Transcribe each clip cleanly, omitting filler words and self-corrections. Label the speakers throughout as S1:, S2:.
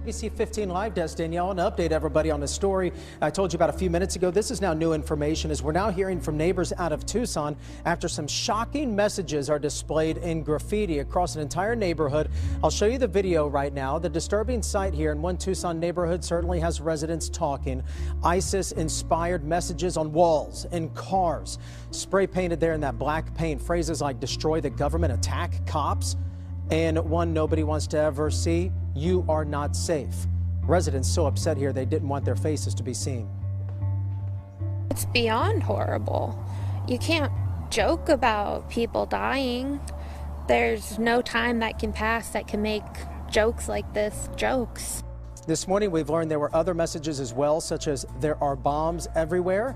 S1: ABC 15 Live Desk, Danielle, and update everybody on the story I told you about a few minutes ago. This is now new information as we're now hearing from neighbors out of Tucson after some shocking messages are displayed in graffiti across an entire neighborhood. I'll show you the video right now. The disturbing sight here in one Tucson neighborhood certainly has residents talking. ISIS-inspired messages on walls and cars. Spray painted there in that black paint. Phrases like destroy the government, attack cops. And one nobody wants to ever see, you are not safe. Residents so upset here they didn't want their faces to be seen.
S2: It's beyond horrible. You can't joke about people dying. There's no time that can pass that can make jokes like this jokes.
S1: This morning, we've learned there were other messages as well, such as there are bombs everywhere.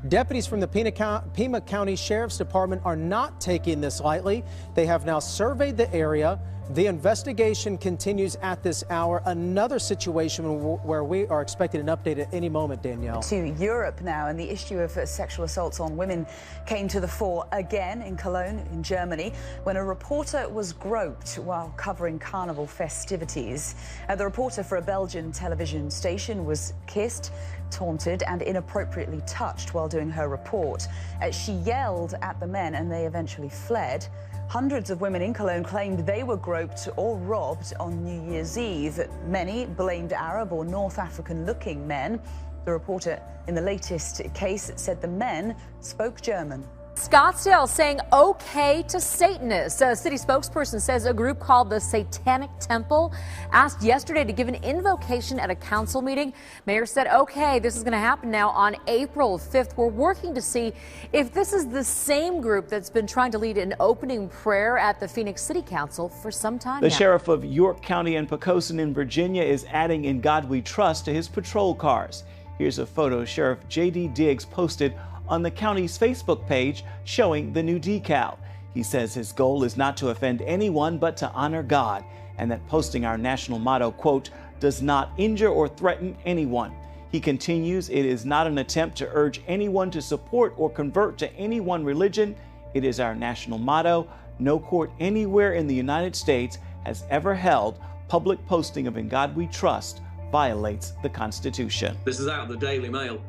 S1: Deputies from the Pima County Sheriff's Department are not taking this lightly. They have now surveyed the area. The investigation continues at this hour. Another situation where we are expecting an update at any moment, Danielle.
S3: To Europe now, and the issue of sexual assaults on women came to the fore again in Cologne, in Germany, when a reporter was groped while covering carnival festivities. The reporter for a Belgian television station was kissed, taunted and inappropriately touched while doing her report. She yelled at the men and they eventually fled. Hundreds of women in Cologne claimed they were groped or robbed on New Year's Eve. Many blamed Arab or North African-looking men. The reporter in the latest case said the men spoke German.
S4: Scottsdale saying okay to Satanists. A city spokesperson says a group called the Satanic Temple asked yesterday to give an invocation at a council meeting. Mayor said, okay, this is going to happen now on April 5th. We're working to see if this is the same group that's been trying to lead an opening prayer at the Phoenix City Council for some time now.
S5: The sheriff of York County and Poquoson in Virginia is adding In God We Trust to his patrol cars. Here's a photo Sheriff J.D. Diggs posted on the county's Facebook page showing the new decal. He says his goal is not to offend anyone but to honor God, and that posting our national motto, quote, does not injure or threaten anyone. He continues, it is not an attempt to urge anyone to support or convert to any one religion. It is our national motto. No court anywhere in the United States has ever held public posting of In God We Trust violates the Constitution.
S6: This is out of the Daily Mail.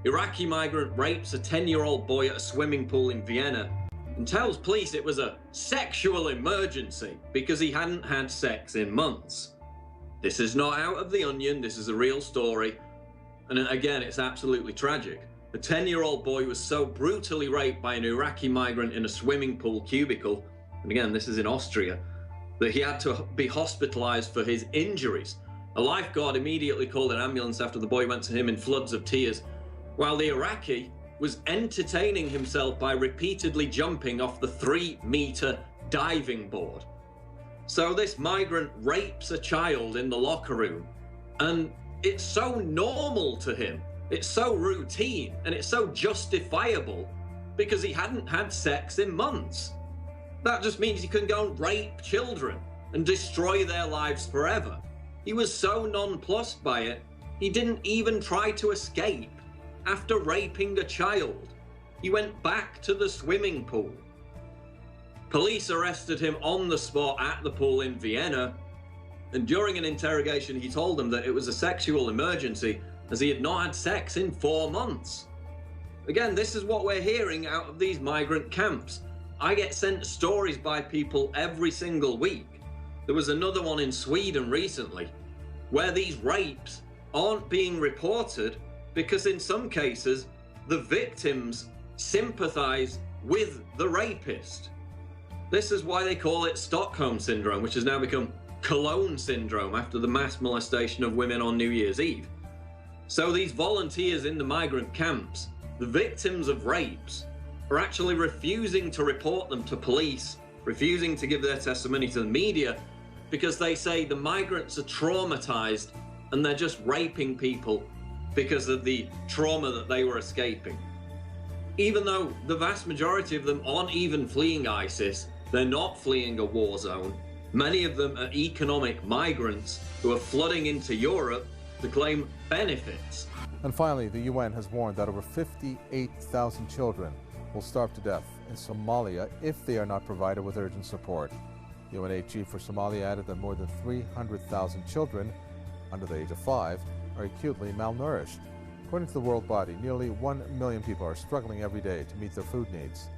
S6: Iraqi migrant rapes a 10-year-old boy at a swimming pool in Vienna and tells police it was a sexual emergency because he hadn't had sex in months. This is not out of the Onion, this is a real story. And again, it's absolutely tragic. A 10-year-old boy was so brutally raped by an Iraqi migrant in a swimming pool cubicle, and again, this is in Austria, that he had to be hospitalized for his injuries. A lifeguard immediately called an ambulance after the boy went to him in floods of tears, while the Iraqi was entertaining himself by repeatedly jumping off the 3-meter diving board. So this migrant rapes a child in the locker room, and it's so normal to him, it's so routine, and it's so justifiable because he hadn't had sex in months. That just means he can go and rape children and destroy their lives forever. He was so nonplussed by it, he didn't even try to escape. After raping a child, he went back to the swimming pool. Police arrested him on the spot at the pool in Vienna, and during an interrogation he told them that it was a sexual emergency as he had not had sex in 4 months. Again, this is what we're hearing out of these migrant camps. I get sent stories by people every single week. There was another one in Sweden recently where these rapes aren't being reported because in some cases, the victims sympathize with the rapist. This is why they call it Stockholm Syndrome, which has now become Cologne Syndrome after the mass molestation of women on New Year's Eve. So these volunteers in the migrant camps, the victims of rapes, are actually refusing to report them to police, refusing to give their testimony to the media, because they say the migrants are traumatized and they're just raping people because of the trauma that they were escaping. Even though the vast majority of them aren't even fleeing ISIS, they're not fleeing a war zone. Many of them are economic migrants who are flooding into Europe to claim benefits.
S7: And finally, the UN has warned that over 58,000 children will starve to death in Somalia if they are not provided with urgent support. UNA Chief for Somalia added that more than 300,000 children under the age of 5 are acutely malnourished. According to the World Body, nearly 1 million people are struggling every day to meet their food needs.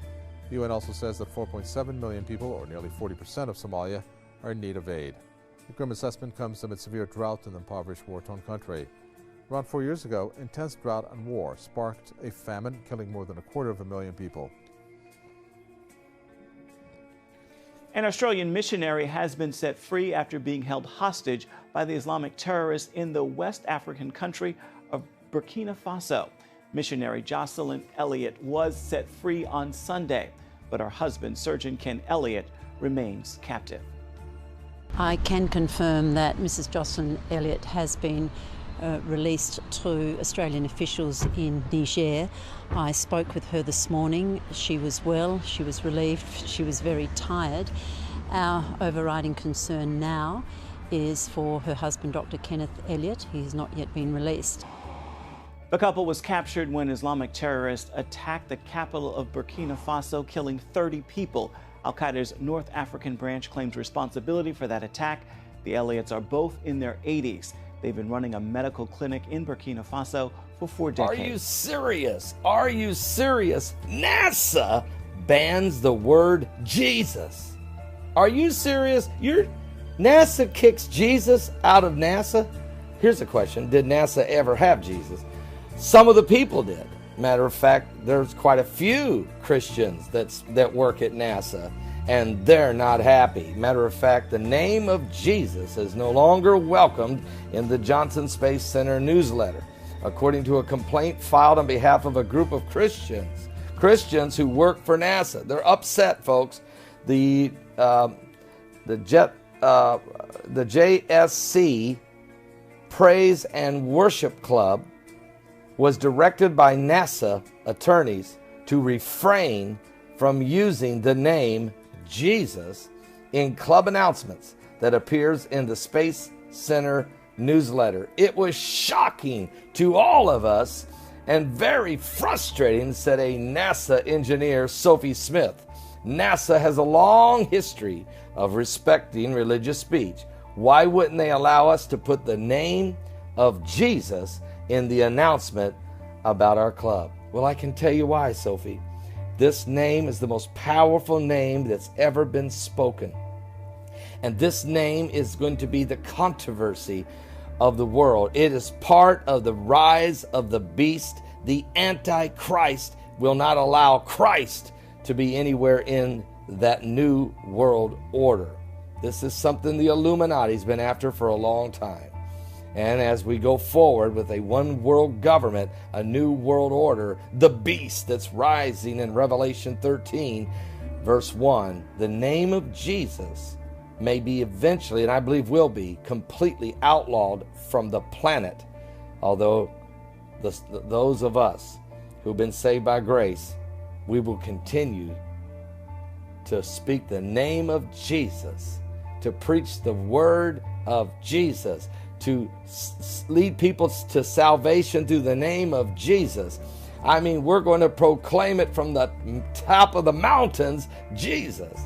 S7: The UN also says that 4.7 million people, or nearly 40% of Somalia, are in need of aid. The grim assessment comes amid severe drought in the impoverished, war-torn country. Around 4 years ago, intense drought and war sparked a famine, killing more than 250,000 people.
S5: An Australian missionary has been set free after being held hostage by the Islamic terrorists in the West African country of Burkina Faso. Missionary Jocelyn Elliott was set free on Sunday, but her husband, Surgeon Ken Elliott, remains captive.
S8: I can confirm that Mrs. Jocelyn Elliott has been released to Australian officials in Niger. I spoke with her this morning. She was well, she was relieved, she was very tired. Our overriding concern now is for her husband, Dr. Kenneth Elliott. He's not yet been released.
S5: The couple was captured when Islamic terrorists attacked the capital of Burkina Faso, killing 30 people. Al-Qaeda's North African branch claims responsibility for that attack. The Elliots are both in their 80s. They've been running a medical clinic in Burkina Faso for 4 decades.
S9: Are you serious? Are you serious? NASA bans the word Jesus. Are you serious? NASA kicks Jesus out of NASA? Here's a question. Did NASA ever have Jesus? Some of the people did. Matter of fact, there's quite a few Christians that work at NASA, and they're not happy. Matter of fact, the name of Jesus is no longer welcomed in the Johnson Space Center newsletter, according to a complaint filed on behalf of a group of Christians who work for NASA. They're upset, folks. The JSC Praise and Worship Club was directed by NASA attorneys to refrain from using the name Jesus in club announcements that appears in the Space Center newsletter. It was shocking to all of us and very frustrating, said a NASA engineer, Sophie Smith. NASA has a long history of respecting religious speech. Why wouldn't they allow us to put the name of Jesus in the announcement about our club? Well, I can tell you why, Sophie. This name is the most powerful name that's ever been spoken. And this name is going to be the controversy of the world. It is part of the rise of the beast. The Antichrist will not allow Christ to be anywhere in that new world order. This is something the Illuminati's been after for a long time. And as we go forward with a one world government, a new world order, the beast that's rising in Revelation 13, verse 1, the name of Jesus may be eventually, and I believe will be, completely outlawed from the planet. Although those of us who've been saved by grace, we will continue to speak the name of Jesus, to preach the word of Jesus, to lead people to salvation through the name of Jesus. I mean, we're going to proclaim it from the top of the mountains, Jesus.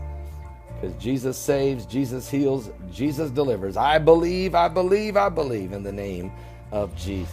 S9: Because Jesus saves, Jesus heals, Jesus delivers. I believe in the name of Jesus.